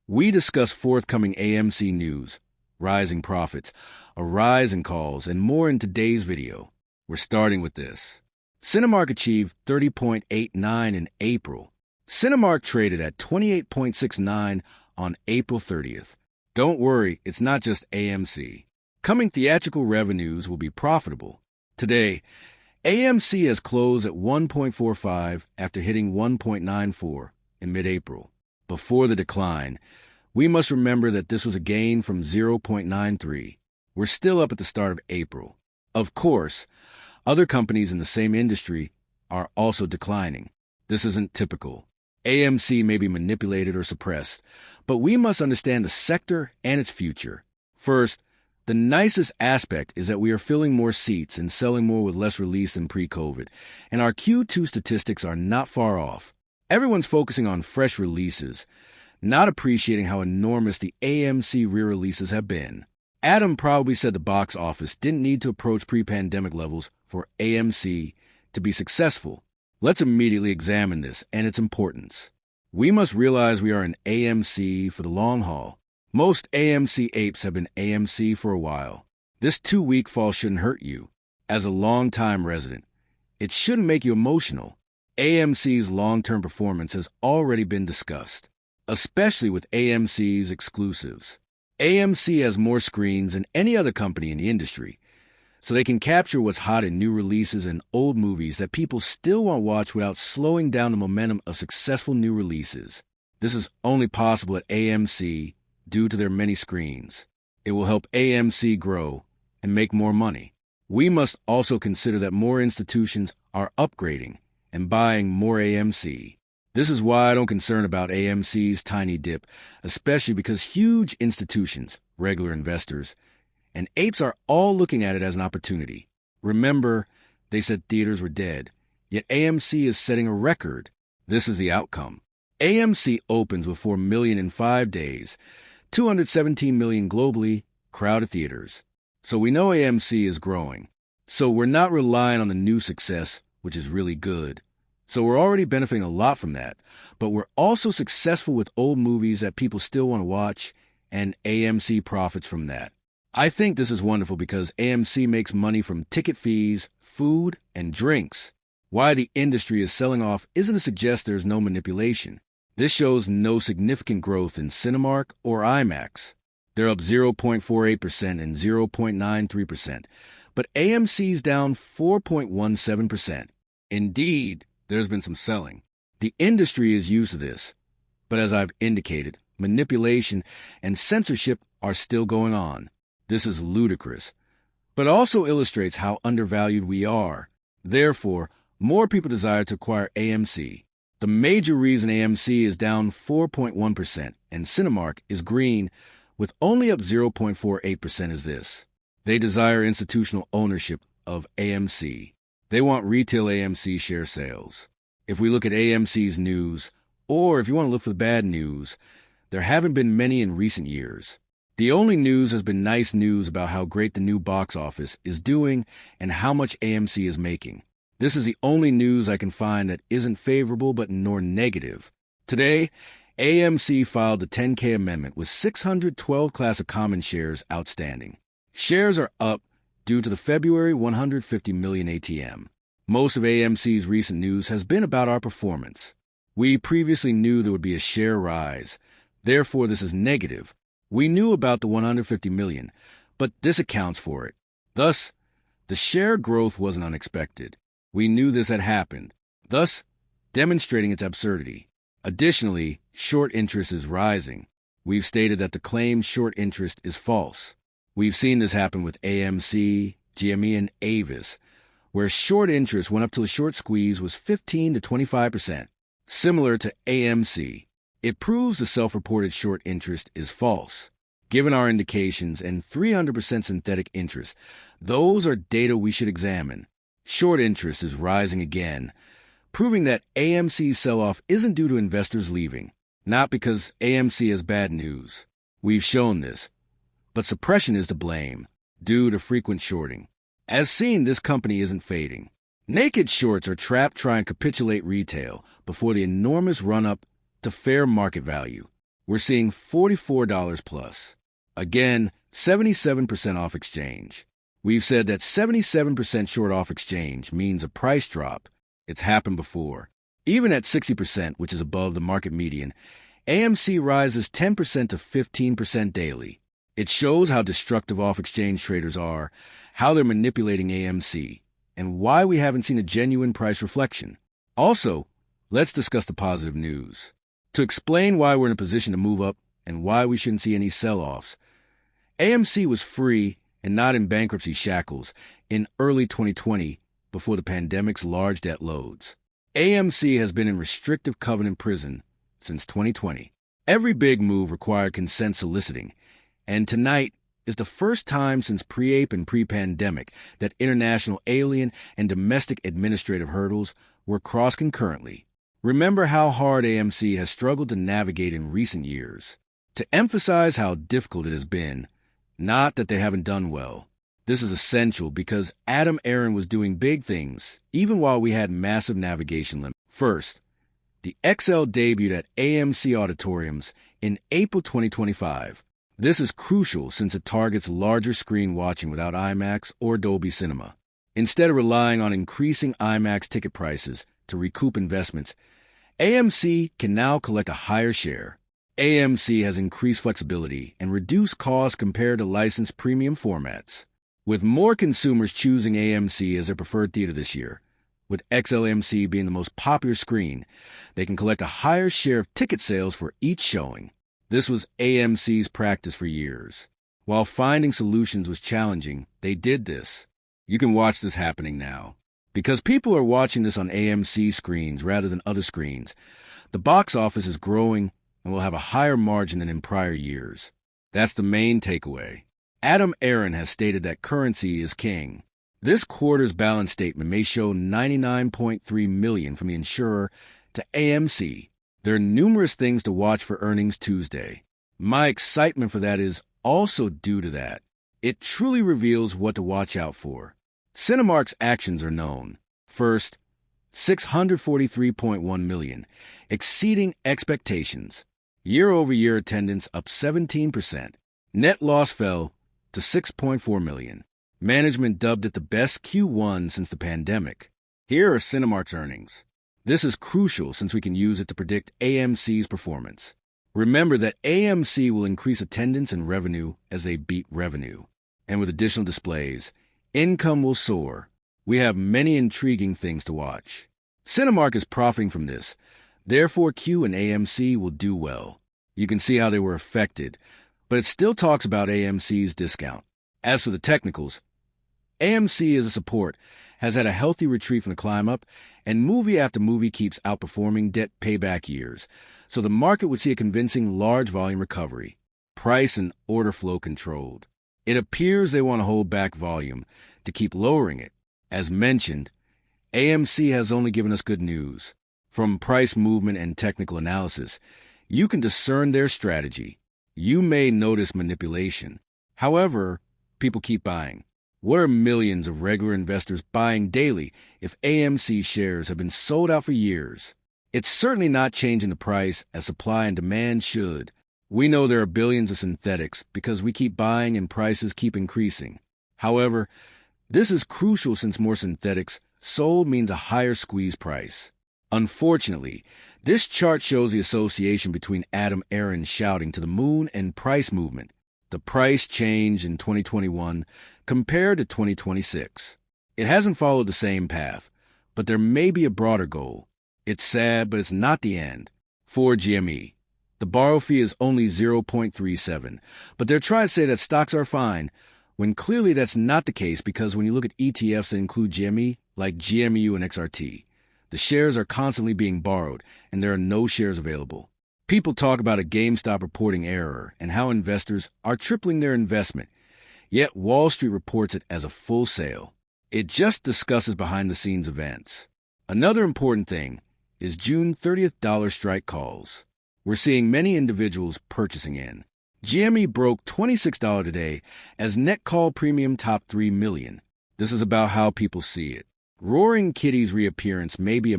We discuss forthcoming AMC news, rising profits, a rise in calls, and more in today's video. We're starting with this. Cinemark achieved 30.89 in April. Cinemark traded at 28.69 on April 30th. Don't worry, it's not just AMC. Coming theatrical revenues will be profitable. Today, AMC has closed at 1.45 after hitting 1.94 in mid-April. Before the decline, we must remember that this was a gain from 0.93. We're still up at the start of April. Of course, other companies in the same industry are also declining. This isn't typical. AMC may be manipulated or suppressed, but we must understand the sector and its future. First, the nicest aspect is that we are filling more seats and selling more with less release than pre-COVID, and our Q2 statistics are not far off. Everyone's focusing on fresh releases, not appreciating how enormous the AMC re-releases have been. Adam probably said the box office didn't need to approach pre-pandemic levels for AMC to be successful. Let's immediately examine this and its importance. We must realize we are in AMC for the long haul. Most AMC apes have been AMC for a while. This 2-week fall shouldn't hurt you. As a long-time resident, it shouldn't make you emotional. AMC's long-term performance has already been discussed, especially with AMC's exclusives. AMC has more screens than any other company in the industry, so they can capture what's hot in new releases and old movies that people still want to watch without slowing down the momentum of successful new releases. This is only possible at AMC due to their many screens. It will help AMC grow and make more money. We must also consider that more institutions are upgrading and buying more AMC. This is why I don't concern about AMC's tiny dip, especially because huge institutions, regular investors, and apes are all looking at it as an opportunity. Remember, they said theaters were dead, yet AMC is setting a record. This is the outcome. AMC opens with 4 million in 5 days, 217 million globally, crowded theaters. So we know AMC is growing. So we're not relying on the new success, which is really good. So we're already benefiting a lot from that. But we're also successful with old movies that people still want to watch, and AMC profits from that. I think this is wonderful because AMC makes money from ticket fees, food, and drinks. Why the industry is selling off isn't to suggest there's no manipulation. This shows no significant growth in Cinemark or IMAX. They're up 0.48% and 0.93%, but AMC's down 4.17%. Indeed, there's been some selling. The industry is used to this, but as I've indicated, manipulation and censorship are still going on. This is ludicrous, but also illustrates how undervalued we are. Therefore, more people desire to acquire AMC. The major reason AMC is down 4.1% and Cinemark is green with only up 0.48% is this. They desire institutional ownership of AMC. They want retail AMC share sales. If we look at AMC's news, or if you want to look for the bad news, there haven't been many in recent years. The only news has been nice news about how great the new box office is doing and how much AMC is making. This is the only news I can find that isn't favorable but nor negative. Today, AMC filed the 10K amendment with 612 Class of Common shares outstanding. Shares are up due to the February 150 million ATM. Most of AMC's recent news has been about our performance. We previously knew there would be a share rise. Therefore, this is negative. We knew about the 150 million, but this accounts for it. Thus, the share growth wasn't unexpected. We knew this had happened, thus demonstrating its absurdity. Additionally, short interest is rising. We've stated that the claimed short interest is false. We've seen this happen with AMC, GME, and Avis, where short interest went up to a short squeeze was 15 to 25%. Similar to AMC, it proves the self-reported short interest is false. Given our indications and 300% synthetic interest, those are data we should examine. Short interest is rising again, proving that AMC's sell-off isn't due to investors leaving, not because AMC has bad news. We've shown this, but suppression is to blame, due to frequent shorting. As seen, this company isn't fading. Naked shorts are trapped trying to capitulate retail before the enormous run-up to fair market value. we're seeing $44 plus. Again, 77% off exchange. We've said that 77% short off exchange means a price drop. It's happened before. Even at 60%, which is above the market median, AMC rises 10% to 15% daily. It shows how destructive off-exchange traders are, how they're manipulating AMC, and why we haven't seen a genuine price reflection. Also, let's discuss the positive news. To explain why we're in a position to move up and why we shouldn't see any sell-offs, AMC was free and not in bankruptcy shackles in early 2020 before the pandemic's large debt loads. AMC has been in restrictive covenant prison since 2020. Every big move required consent soliciting, and tonight is the first time since pre-ape and pre-pandemic that international alien and domestic administrative hurdles were crossed concurrently. Remember how hard AMC has struggled to navigate in recent years. To emphasize how difficult it has been, not that they haven't done well. This is essential because Adam Aron was doing big things, even while we had massive navigation limits. First, the XL debuted at AMC auditoriums in April 2025. This is crucial since it targets larger screen watching without IMAX or Dolby Cinema. Instead of relying on increasing IMAX ticket prices to recoup investments, AMC can now collect a higher share. AMC has increased flexibility and reduced costs compared to licensed premium formats. With more consumers choosing AMC as their preferred theater this year, with XLMC being the most popular screen, they can collect a higher share of ticket sales for each showing. This was AMC's practice for years. While finding solutions was challenging, they did this. You can watch this happening now. Because people are watching this on AMC screens rather than other screens, the box office is growing and will have a higher margin than in prior years. That's the main takeaway. Adam Aron has stated that currency is king. This quarter's balance statement may show $99.3 million from the insurer to AMC. There are numerous things to watch for earnings Tuesday. My excitement for that is also due to that. It truly reveals what to watch out for. Cinemark's actions are known. First, $643.1 million, exceeding expectations. Year-over-year attendance up 17%. Net loss fell to $6.4 million. Management dubbed it the best Q1 since the pandemic. Here are Cinemark's earnings. This is crucial since we can use it to predict AMC's performance. Remember that AMC will increase attendance and revenue as they beat revenue. And with additional displays, income will soar. We have many intriguing things to watch. Cinemark is profiting from this. Therefore, Q and AMC will do well. You can see how they were affected, but it still talks about AMC's discount. As for the technicals, AMC as a support has had a healthy retreat from the climb up, and movie after movie keeps outperforming debt payback years, so the market would see a convincing large volume recovery, price and order flow controlled. It appears they want to hold back volume to keep lowering it. As mentioned, AMC has only given us good news. From price movement and technical analysis, you can discern their strategy. You may notice manipulation. However, people keep buying. What are millions of regular investors buying daily if AMC shares have been sold out for years? It's certainly not changing the price as supply and demand should. We know there are billions of synthetics because we keep buying and prices keep increasing. However, this is crucial since more synthetics sold means a higher squeeze price. Unfortunately, this chart shows the association between Adam Aron shouting to the moon and price movement. The price change in 2021 compared to 2026. It hasn't followed the same path, but there may be a broader goal. It's sad, but it's not the end. For GME, the borrow fee is only 0.37, but they're trying to say that stocks are fine, when clearly that's not the case because when you look at ETFs that include GME, like GMU and XRT, the shares are constantly being borrowed, and there are no shares available. People talk about a GameStop reporting error and how investors are tripling their investment, yet Wall Street reports it as a full sale. It just discusses behind-the-scenes events. Another important thing is June 30th dollar strike calls. We're seeing many individuals purchasing in. GME broke $26 today as net call premium topped $3 million. This is about how people see it. Roaring Kitty's reappearance may be a